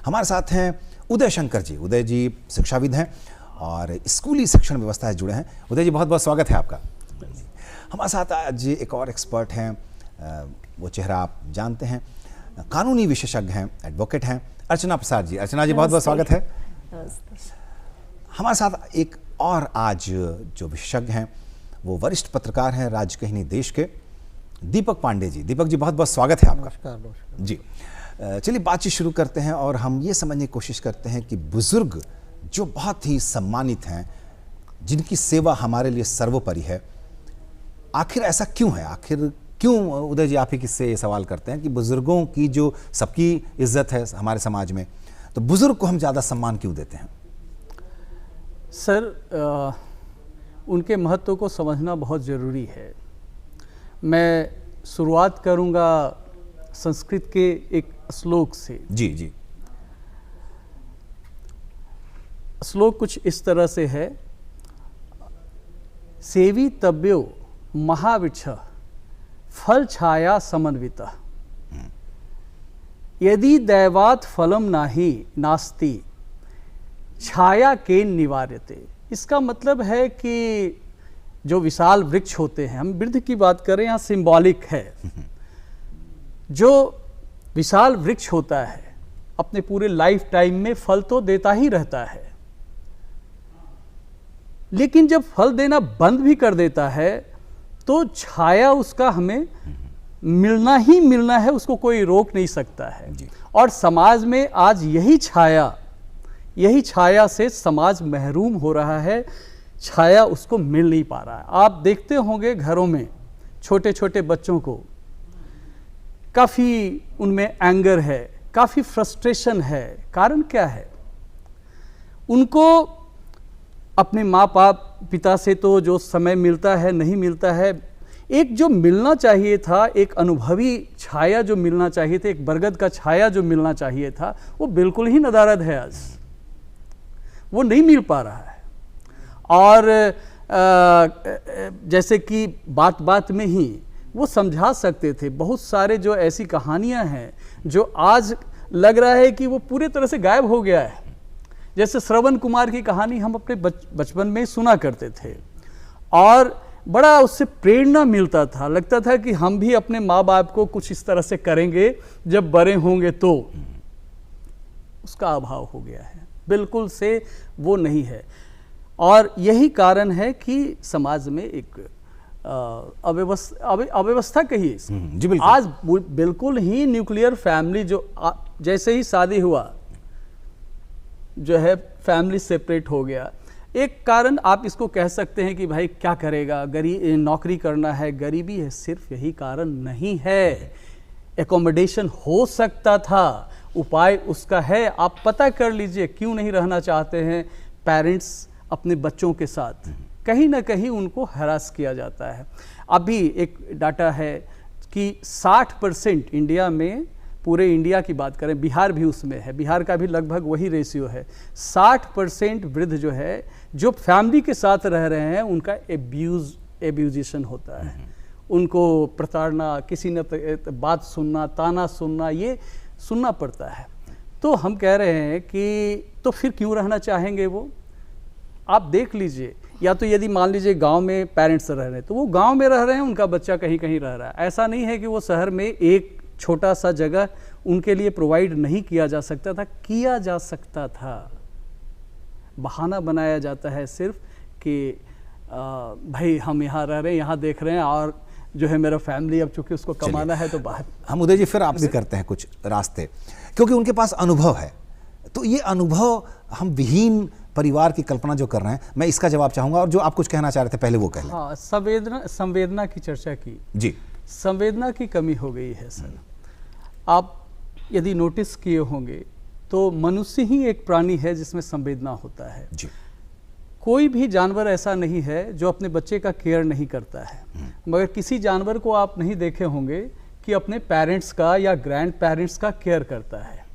हमारे साथ हैं उदय शंकर जी। उदय जी शिक्षाविद हैं और स्कूली शिक्षण व्यवस्था से जुड़े हैं। उदय जी बहुत बहुत स्वागत है आपका। हमारे साथ आज एक और एक्सपर्ट हैं, वो चेहरा आप जानते हैं, कानूनी विशेषज्ञ हैं, एडवोकेट हैं, अर्चना प्रसाद जी। अर्चना जी बहुत बहुत स्वागत है। हमारे साथ एक और आज जो विशेषज्ञ हैं वो वरिष्ठ पत्रकार हैं राजकहिनी देश के, दीपक पांडे जी। दीपक जी बहुत बहुत स्वागत है आपका। नमस्कार। जी चलिए बातचीत शुरू करते हैं और हम ये समझने की कोशिश करते हैं कि बुजुर्ग जो बहुत ही सम्मानित हैं, जिनकी सेवा हमारे लिए सर्वोपरि है, आखिर ऐसा क्यों है? आखिर क्यों, उदय जी आप ही किससे ये सवाल करते हैं कि बुजुर्गों की जो सबकी इज्जत है हमारे समाज में, तो बुजुर्ग को हम ज़्यादा सम्मान क्यों देते हैं? सर, उनके महत्व को समझना बहुत ज़रूरी है। मैं शुरुआत करूंगा संस्कृत के एक श्लोक से। जी जी। श्लोक कुछ इस तरह से है, सेवी तव्यो महावृक्ष फल छाया समन्वितः यदि दैवात फलम नाही नास्ति छाया के निवार्यते। इसका मतलब है कि जो विशाल वृक्ष होते हैं, हम वृक्ष की बात करें यहाँ सिंबॉलिक है, जो विशाल वृक्ष होता है अपने पूरे लाइफ टाइम में फल तो देता ही रहता है, लेकिन जब फल देना बंद भी कर देता है तो छाया उसका हमें मिलना ही मिलना है, उसको कोई रोक नहीं सकता है। और समाज में आज यही छाया से समाज महरूम हो रहा है, छाया उसको मिल नहीं पा रहा है। आप देखते होंगे घरों में छोटे छोटे बच्चों को काफ़ी उनमें एंगर है, काफ़ी फ्रस्ट्रेशन है। कारण क्या है? उनको अपने माँ बाप पिता से तो जो समय मिलता है नहीं मिलता है, एक जो मिलना चाहिए था, एक अनुभवी छाया जो मिलना चाहिए था, एक बरगद का छाया जो मिलना चाहिए था, वो बिल्कुल ही नदारद है। आज वो नहीं मिल पा रहा है। और जैसे कि बात बात में ही वो समझा सकते थे, बहुत सारे जो ऐसी कहानियां हैं जो आज लग रहा है कि वो पूरी तरह से गायब हो गया है। जैसे श्रवण कुमार की कहानी हम अपने बचपन में सुना करते थे और बड़ा उससे प्रेरणा मिलता था, लगता था कि हम भी अपने माँ बाप को कुछ इस तरह से करेंगे जब बड़े होंगे तो। उसका अभाव हो गया है, बिल्कुल से वो नहीं है। और यही कारण है कि समाज में एक अव्यवस्था कहिए जी बिल्कुल। आज बिल्कुल ही न्यूक्लियर फैमिली, जो जैसे ही शादी हुआ जो है फैमिली सेपरेट हो गया। एक कारण आप इसको कह सकते हैं कि भाई क्या करेगा, नौकरी करना है, गरीबी है। सिर्फ यही कारण नहीं है, एकोमोडेशन हो सकता था, उपाय उसका है। आप पता कर लीजिए क्यों नहीं रहना चाहते हैं पेरेंट्स अपने बच्चों के साथ। कहीं ना कहीं उनको हरास किया जाता है। अभी एक डाटा है कि 60% इंडिया में, पूरे इंडिया की बात करें, बिहार भी उसमें है, बिहार का भी लगभग वही रेशियो है, 60% वृद्ध जो है जो फैमिली के साथ रह रहे हैं उनका एब्यूजेशन होता है। उनको प्रताड़ना, किसी ने बात सुनना, ताना सुनना, ये सुनना पड़ता है। तो हम कह रहे हैं कि तो फिर क्यों रहना चाहेंगे वो? आप देख लीजिए, या तो यदि मान लीजिए गांव में पेरेंट्स रह रहे हैं तो वो गांव में रह रहे हैं, उनका बच्चा कहीं कहीं रह रहा है। ऐसा नहीं है कि वो शहर में एक छोटा सा जगह उनके लिए प्रोवाइड नहीं किया जा सकता था, किया जा सकता था। बहाना बनाया जाता है सिर्फ कि भाई हम यहाँ रह रहे हैं, यहाँ देख रहे हैं, और जो है मेरा फैमिली अब चूंकि उसको कमाना है तो बाहर। हम उदय जी फिर आप भी करते हैं कुछ रास्ते, क्योंकि उनके पास अनुभव है। तो ये अनुभव हम विहीन परिवार की कल्पना जो कर रहे हैं, मैं इसका जवाब चाहूंगा, और जो आप कुछ कहना चाह रहे थे पहले वो कह लें। हाँ, संवेदना की चर्चा की जी। संवेदना की कमी हो गई है सर। आप यदि नोटिस किए होंगे तो मनुष्य ही एक प्राणी है जिसमें संवेदना होता है जी। कोई भी जानवर ऐसा नहीं है जो अपने बच्चे का केयर नहीं करता है, मगर किसी जानवर को आप नहीं देखे होंगे कि अपने पेरेंट्स का या ग्रैंड पेरेंट्स का केयर करता है।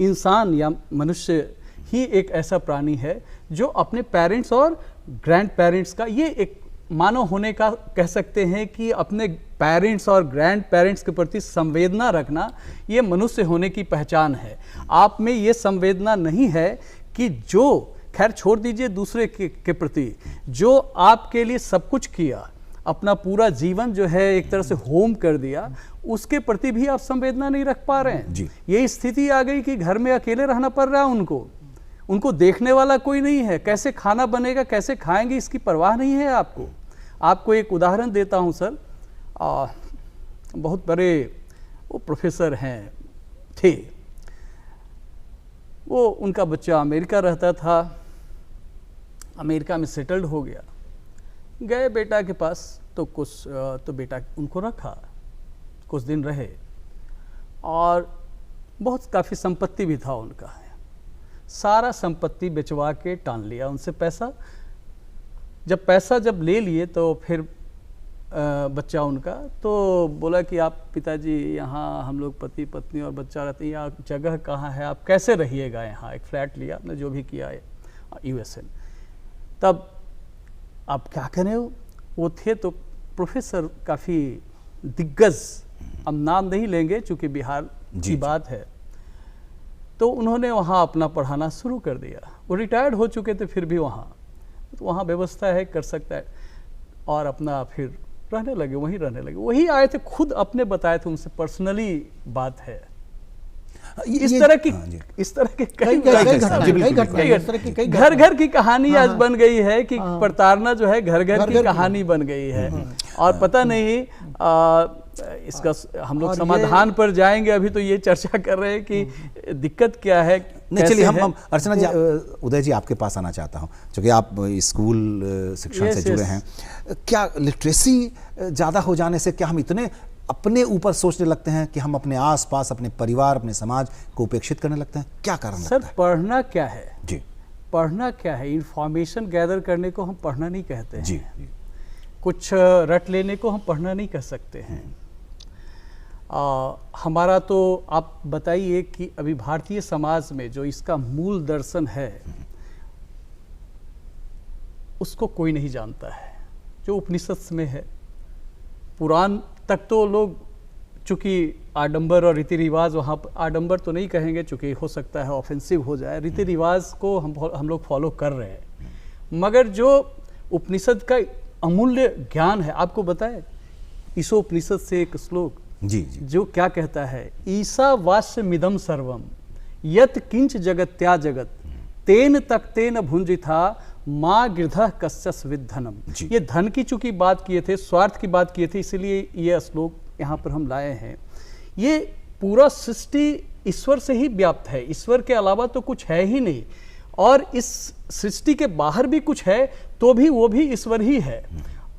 इंसान या मनुष्य ही एक ऐसा प्राणी है जो अपने पेरेंट्स और ग्रैंड पेरेंट्स का, ये एक मानव होने का कह सकते हैं कि अपने पेरेंट्स और ग्रैंड पेरेंट्स के प्रति संवेदना रखना, ये मनुष्य होने की पहचान है। आप में ये संवेदना नहीं है कि जो, खैर छोड़ दीजिए दूसरे के प्रति, जो आपके लिए सब कुछ किया, अपना पूरा जीवन जो है एक तरह से होम कर दिया, उसके प्रति भी आप संवेदना नहीं रख पा रहे हैं। ये स्थिति आ गई कि घर में अकेले रहना पड़ रहा है उनको देखने वाला कोई नहीं है, कैसे खाना बनेगा, कैसे खाएंगे, इसकी परवाह नहीं है आपको। आपको एक उदाहरण देता हूं सर, बहुत बड़े वो प्रोफेसर थे, वो उनका बच्चा अमेरिका रहता था, अमेरिका में सेटल्ड हो गया, गए बेटा के पास, तो बेटा उनको रखा, कुछ दिन रहे, और बहुत काफ़ी संपत्ति भी था उनका, सारा संपत्ति बेचवा के टान लिया उनसे पैसा। जब ले लिए तो फिर बच्चा उनका तो बोला कि आप पिताजी, यहाँ हम लोग पति पत्नी और बच्चा रहते हैं, यहाँ जगह कहाँ है, आप कैसे रहिएगा यहाँ, एक फ्लैट लिया आपने, जो भी किया है यूएसए। तब आप क्या करें, वो थे तो प्रोफेसर, काफ़ी दिग्गज, अब नाम नहीं लेंगे चूँकि बिहार की बात है, तो उन्होंने वहाँ अपना पढ़ाना शुरू कर दिया। वो रिटायर्ड हो चुके थे, फिर भी वहाँ व्यवस्था है, कर सकता है, और अपना फिर रहने लगे, वहीं रहने लगे। वही आए थे, खुद अपने बताए थे, उनसे पर्सनली बात है। इस तरह की घर घर की कहानी आज बन गई है कि प्रताड़ना जो है घर घर की कहानी बन गई है। और पता नहीं इसका हम लोग समाधान पर जाएंगे, अभी तो ये चर्चा कर रहे हैं कि दिक्कत क्या है। नहीं, चलिए हम अर्चना जी, उदय जी आपके पास आना चाहता हूँ, क्योंकि आप स्कूल शिक्षण से जुड़े हैं। क्या लिटरेसी ज़्यादा हो जाने से क्या हम इतने अपने ऊपर सोचने लगते हैं कि हम अपने आसपास, अपने परिवार, अपने समाज को उपेक्षित करने लगते हैं? क्या कारण लगता है? सर, पढ़ना क्या है जी, पढ़ना क्या है, इंफॉर्मेशन गैदर करने को हम पढ़ना नहीं कहते हैं जी। कुछ रट लेने को हम पढ़ना नहीं कह सकते हैं। हमारा तो आप बताइए कि अभी भारतीय समाज में जो इसका मूल दर्शन है उसको कोई नहीं जानता है, जो उपनिषद में है। पुराण तक तो लोग, चूंकि आडंबर और रीति रिवाज, वहाँ आडंबर तो नहीं कहेंगे चूंकि हो सकता है ऑफेंसिव हो जाए, रीति रिवाज को हम लोग फॉलो कर रहे हैं, मगर जो उपनिषद का अमूल्य ज्ञान है, आपको बताए ईशोपनिषद से एक श्लोक जी, जो क्या कहता है, ईशावास्य मिदम सर्वम यत किंच जगत्या जगत तेन तक तेन भुंजिथा माँ गिरधः कस्यस विद्धनम। ये धन की चूंकि बात किए थे, स्वार्थ की बात किए थे, इसलिए ये श्लोक यहाँ पर हम लाए हैं। ये पूरा सृष्टि ईश्वर से ही व्याप्त है, ईश्वर के अलावा तो कुछ है ही नहीं, और इस सृष्टि के बाहर भी कुछ है तो भी वो भी ईश्वर ही है।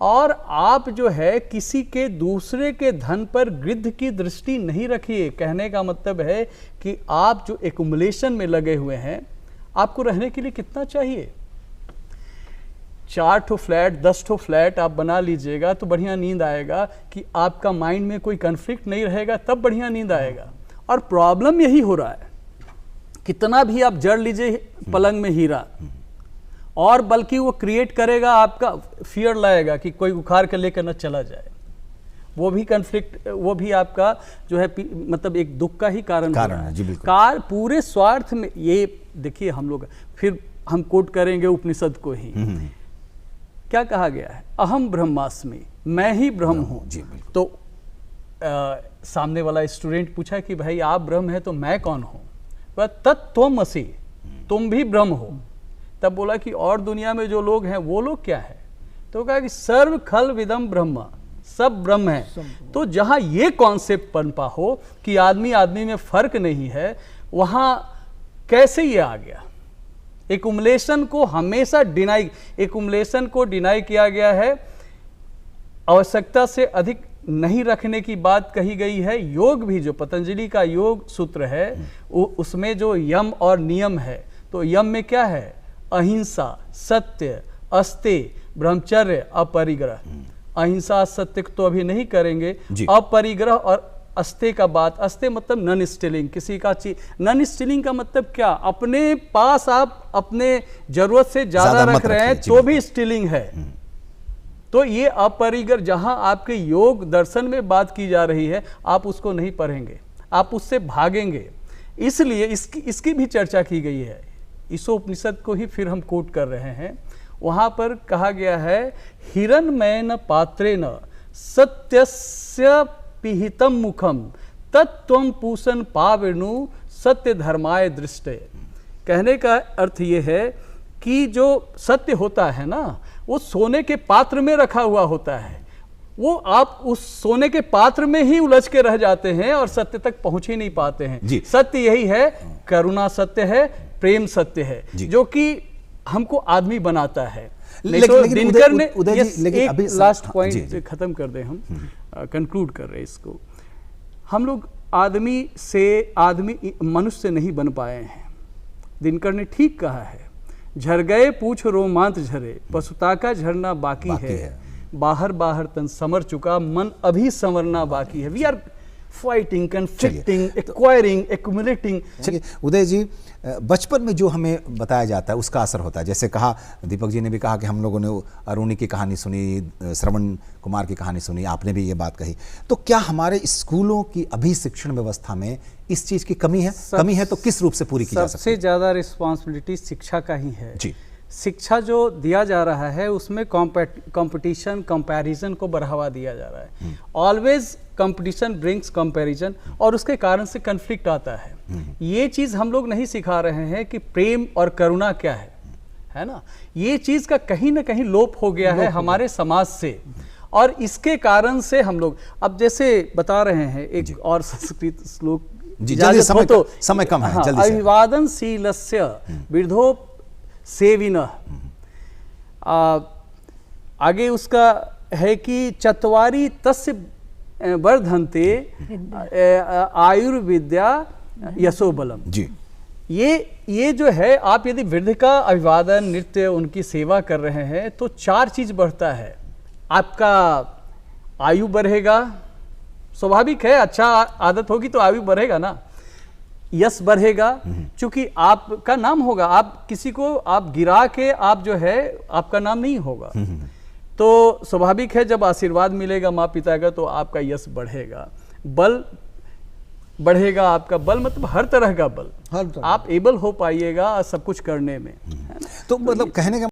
और आप जो है किसी के दूसरे के धन पर गिद्ध की दृष्टि नहीं रखिए। कहने का मतलब है कि आप जो एक्युमुलेशन में लगे हुए हैं, आपको रहने के लिए कितना चाहिए? 4 ठो फ्लैट, 10 ठो फ्लैट आप बना लीजिएगा तो बढ़िया नींद आएगा, कि आपका माइंड में कोई कन्फ्लिक्ट नहीं रहेगा, तब बढ़िया नींद आएगा। और प्रॉब्लम यही हो रहा है, कितना भी आप जड़ लीजिए पलंग में हीरा, और बल्कि वो क्रिएट करेगा, आपका फियर लाएगा कि कोई उखाड़ कर लेकर न चला जाए। वो भी कन्फ्लिक्ट, वो भी आपका जो है मतलब एक दुख का ही कारण है। जी बिल्कुल। पूरे स्वार्थ में ये देखिए, हम लोग फिर हम कोट करेंगे उपनिषद को ही। क्या कहा गया है? अहम ब्रह्मास्मि, मैं ही ब्रह्म हूँ। तो सामने वाला स्टूडेंट पूछा कि भाई आप ब्रह्म है तो मैं कौन हूँ? वह तत्त्वमसि, तुम भी ब्रह्म हो। तब बोला कि और दुनिया में जो लोग हैं वो लोग क्या है? तो कहा कि सर्व खल विदम ब्रह्म, सब ब्रह्म है। तो जहां ये कॉन्सेप्ट पनपा हो कि आदमी आदमी में फर्क नहीं है, वहां कैसे ये आ गया? एक्युमुलेशन को हमेशा एक्युमुलेशन को डिनाई किया गया है। आवश्यकता से अधिक नहीं रखने की बात कही गई है। योग भी, जो पतंजलि का योग सूत्र है, उसमें जो यम और नियम है, तो यम में क्या है? अहिंसा, सत्य, अस्तेय, ब्रह्मचर्य, अपरिग्रह। अहिंसा सत्य तो अभी नहीं करेंगे, अपरिग्रह और अस्तेय का बात। अस्तेय मतलब नॉन स्टीलिंग, किसी का चीज। नॉन स्टीलिंग का मतलब क्या? अपने पास आप अपने जरूरत से ज्यादा रख रहे हैं तो भी स्टीलिंग है। तो ये अपरिगर, जहां आपके योग दर्शन में बात की जा रही है, आप उसको नहीं पढ़ेंगे, आप उससे भागेंगे। इसलिए इसकी भी चर्चा की गई है। ईशोपनिषद को ही फिर हम कोट कर रहे हैं। वहां पर कहा गया है, हिरण्मयेन पात्रेण सत्यस्य पिहितम मुखम तत्त्वं पूषण पावनु सत्य धर्माय दृष्टे। कहने का अर्थ ये है कि जो सत्य होता है ना, वो सोने के पात्र में रखा हुआ होता है। वो आप उस सोने के पात्र में ही उलझ के रह जाते हैं और सत्य तक पहुंच ही नहीं पाते हैं। सत्य यही है, करुणा सत्य है, प्रेम सत्य है, जो कि हमको आदमी बनाता है। दिनकर ने एक लास्ट पॉइंट खत्म कर दे, हम कंक्लूड कर रहे हैं इसको। हम लोग आदमी मनुष्य नहीं बन पाए हैं। दिनकर ने ठीक कहा है, झर गए पूछ रोमांच झरे, पशुता का झरना बाकी है, बाहर बाहर तन समर चुका, मन अभी संवरना बाकी है। We are fighting, conflicting, acquiring, accumulating. चलिए उदय जी, बचपन में जो हमें बताया जाता है उसका असर होता है। जैसे कहा, दीपक जी ने भी कहा कि हम लोगों ने अरुणी की कहानी सुनी, श्रवण कुमार की कहानी सुनी, आपने भी ये बात कही। तो क्या हमारे स्कूलों की अभी शिक्षण व्यवस्था में इस चीज़ की कमी है? कमी है तो किस रूप से पूरी की जा सकती है? सबसे ज़्यादा रिस्पॉन्सिबिलिटी शिक्षा का ही है जी। शिक्षा जो दिया जा रहा है उसमें कंपटीशन, कंपैरिजन को बढ़ावा दिया जा रहा है। ऑलवेज कंपटीशन ब्रिंग्स कंपैरिजन, और उसके कारण से कन्फ्लिक्ट आता है। ये चीज़ हम लोग नहीं सिखा रहे हैं कि प्रेम और करुणा क्या है ना। ये चीज़ का कहीं ना कहीं लोप हो गया है हमारे समाज से, और इसके कारण से हम लोग अब जैसे बता रहे हैं एक और संस्कृत श्लोक, समय कम है, जल्दी से। अभिवादनशीलस्य वृद्धो सेविन, आगे उसका है कि चत्वारि तस्य वर्धन्ते आयुर्विद्या यशोबलम। जी, ये जो है, आप यदि वृद्ध का अभिवादन, नृत्य, उनकी सेवा कर रहे हैं तो 4 चीज बढ़ता है। आपका आयु बढ़ेगा, स्वाभाविक है, अच्छा आदत होगी तो आयु बढ़ेगा ना। यश बढ़ेगा, क्योंकि आपका नाम होगा। आप किसी को आप गिरा के आप जो है, आपका नाम नहीं होगा। तो स्वाभाविक है, जब आशीर्वाद मिलेगा माँ पिता का तो आपका यश बढ़ेगा, बल बढ़ेगा। आपका बल मतलब हर तरह का बल, आप एबल हो पाइएगा सब कुछ करने में। तो मतलब कहने का